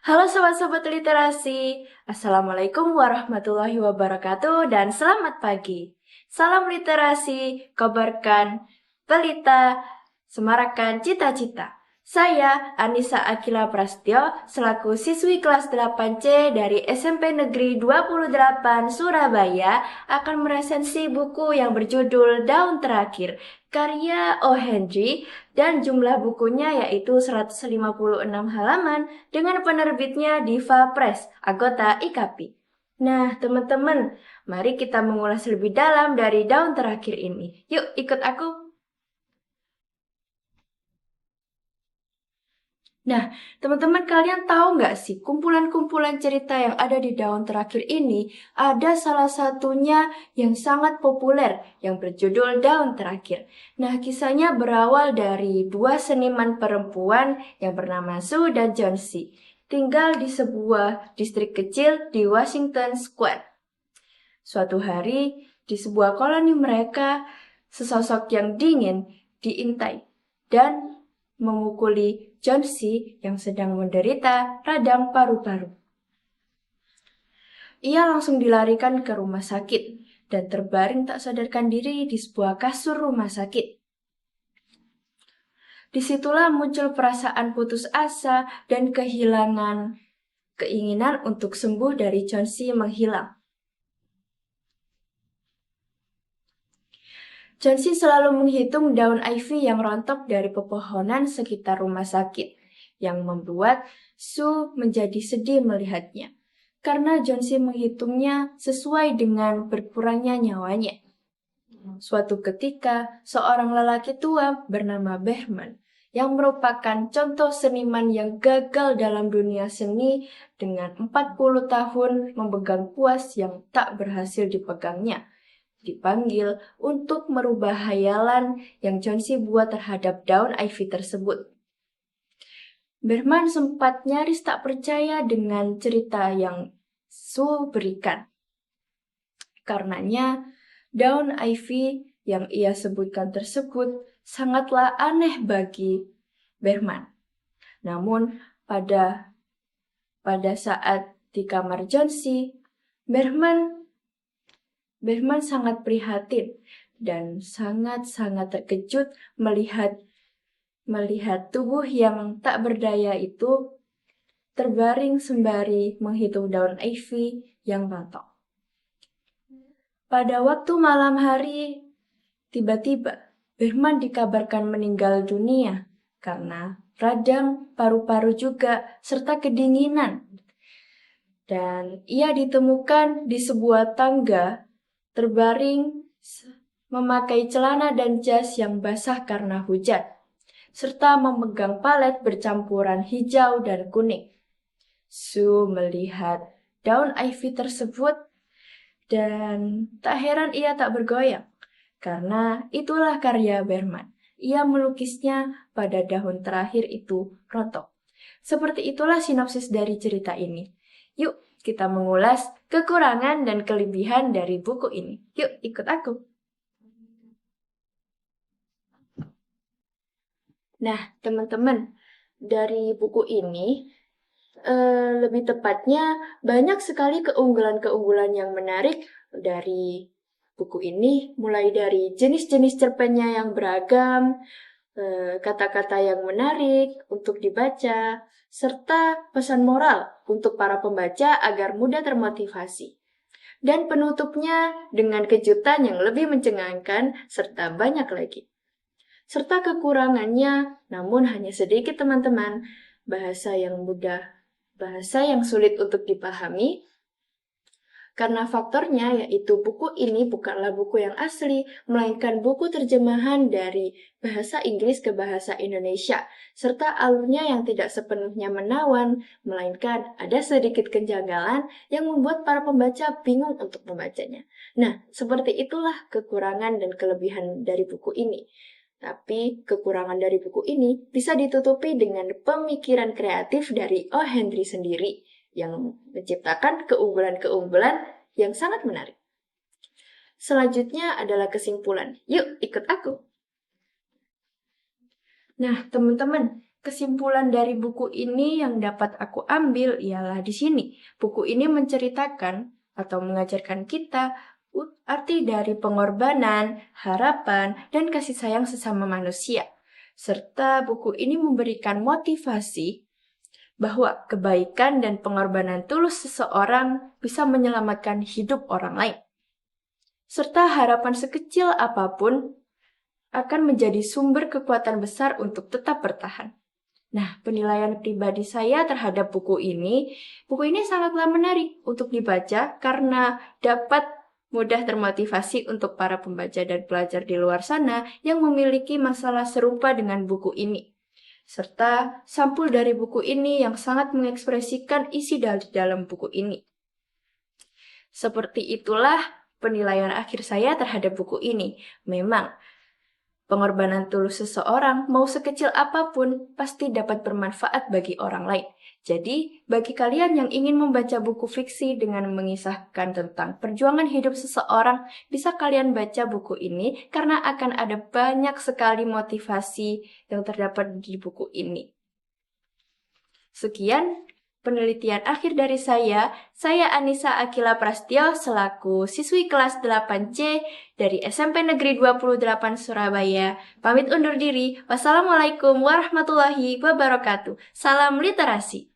Halo sobat-sobat literasi, Assalamualaikum warahmatullahi wabarakatuh dan selamat pagi. Salam literasi, kobarkan pelita, semarakan cita-cita. Saya Anissa Akila Prastyo, selaku siswi kelas 8C dari SMP Negeri 28 Surabaya, akan meresensi buku yang berjudul Daun Terakhir, karya O. Henry, dan jumlah bukunya yaitu 156 halaman dengan penerbitnya Diva Press, anggota IKAPI. Nah, teman-teman, mari kita mengulas lebih dalam dari daun terakhir ini. Yuk, ikut aku. Nah, teman-teman kalian tahu nggak sih, kumpulan-kumpulan cerita yang ada di daun terakhir ini, ada salah satunya yang sangat populer, yang berjudul Daun Terakhir. Nah, kisahnya berawal dari dua seniman perempuan yang bernama Sue dan John C. Tinggal di sebuah distrik kecil di Washington Square. Suatu hari, di sebuah koloni mereka, sesosok yang dingin diintai dan memukuli John C. yang sedang menderita radang paru-paru. Ia langsung dilarikan ke rumah sakit dan terbaring tak sadarkan diri di sebuah kasur rumah sakit. Disitulah muncul perasaan putus asa dan kehilangan keinginan untuk sembuh dari John C. menghilang. John C. selalu menghitung daun ivy yang rontok dari pepohonan sekitar rumah sakit, yang membuat Sue menjadi sedih melihatnya, karena John C. menghitungnya sesuai dengan berkurangnya nyawanya. Suatu ketika, seorang lelaki tua bernama Berman, yang merupakan contoh seniman yang gagal dalam dunia seni dengan 40 tahun memegang kuas yang tak berhasil dipegangnya, dipanggil untuk merubah hayalan yang John C. buat terhadap daun ivy tersebut. Berman sempat nyaris tak percaya dengan cerita yang Sue berikan. Karenanya, daun ivy yang ia sebutkan tersebut sangatlah aneh bagi Berman. Namun, pada saat di kamar John C., Berman sangat prihatin dan sangat-sangat terkejut melihat tubuh yang tak berdaya itu terbaring sembari menghitung daun ivy yang rontok. Pada waktu malam hari, tiba-tiba Berman dikabarkan meninggal dunia karena radang paru-paru juga serta kedinginan. Dan ia ditemukan di sebuah tangga terbaring memakai celana dan jas yang basah karena hujan, serta memegang palet bercampuran hijau dan kuning. Sue melihat daun ivy tersebut dan tak heran ia tak bergoyang, karena itulah karya Berman. Ia melukisnya pada daun terakhir itu rontok. Seperti itulah sinopsis dari cerita ini. Yuk, kita mengulas kekurangan dan kelebihan dari buku ini. Yuk, ikut aku. Nah, teman-teman, dari buku ini, lebih tepatnya banyak sekali keunggulan-keunggulan yang menarik dari buku ini, mulai dari jenis-jenis cerpennya yang beragam, kata-kata yang menarik untuk dibaca, serta pesan moral untuk para pembaca agar mudah termotivasi. Dan penutupnya dengan kejutan yang lebih mencengangkan, serta banyak lagi. Serta kekurangannya, namun hanya sedikit teman-teman, bahasa yang mudah, bahasa yang sulit untuk dipahami, karena faktornya yaitu buku ini bukanlah buku yang asli, melainkan buku terjemahan dari bahasa Inggris ke bahasa Indonesia, serta alurnya yang tidak sepenuhnya menawan, melainkan ada sedikit kejanggalan yang membuat para pembaca bingung untuk membacanya. Nah, seperti itulah kekurangan dan kelebihan dari buku ini. Tapi kekurangan dari buku ini bisa ditutupi dengan pemikiran kreatif dari O. Henry sendiri yang menciptakan keunggulan-keunggulan yang sangat menarik. Selanjutnya adalah kesimpulan. Yuk, ikut aku. Nah, teman-teman, kesimpulan dari buku ini yang dapat aku ambil ialah di sini. Buku ini menceritakan atau mengajarkan kita arti dari pengorbanan, harapan, dan kasih sayang sesama manusia. Serta buku ini memberikan motivasi bahwa kebaikan dan pengorbanan tulus seseorang bisa menyelamatkan hidup orang lain. Serta harapan sekecil apapun akan menjadi sumber kekuatan besar untuk tetap bertahan. Nah, penilaian pribadi saya terhadap buku ini sangatlah menarik untuk dibaca karena dapat mudah termotivasi untuk para pembaca dan pelajar di luar sana yang memiliki masalah serupa dengan buku ini. Serta sampul dari buku ini yang sangat mengekspresikan isi dari dalam buku ini. Seperti itulah penilaian akhir saya terhadap buku ini. Memang, pengorbanan tulus seseorang, mau sekecil apapun, pasti dapat bermanfaat bagi orang lain. Jadi, bagi kalian yang ingin membaca buku fiksi dengan mengisahkan tentang perjuangan hidup seseorang, bisa kalian baca buku ini karena akan ada banyak sekali motivasi yang terdapat di buku ini. Sekian penelitian akhir dari saya Anissa Akila Prastyo selaku siswi kelas 8C dari SMP Negeri 28 Surabaya. Pamit undur diri. Wassalamualaikum warahmatullahi wabarakatuh. Salam literasi.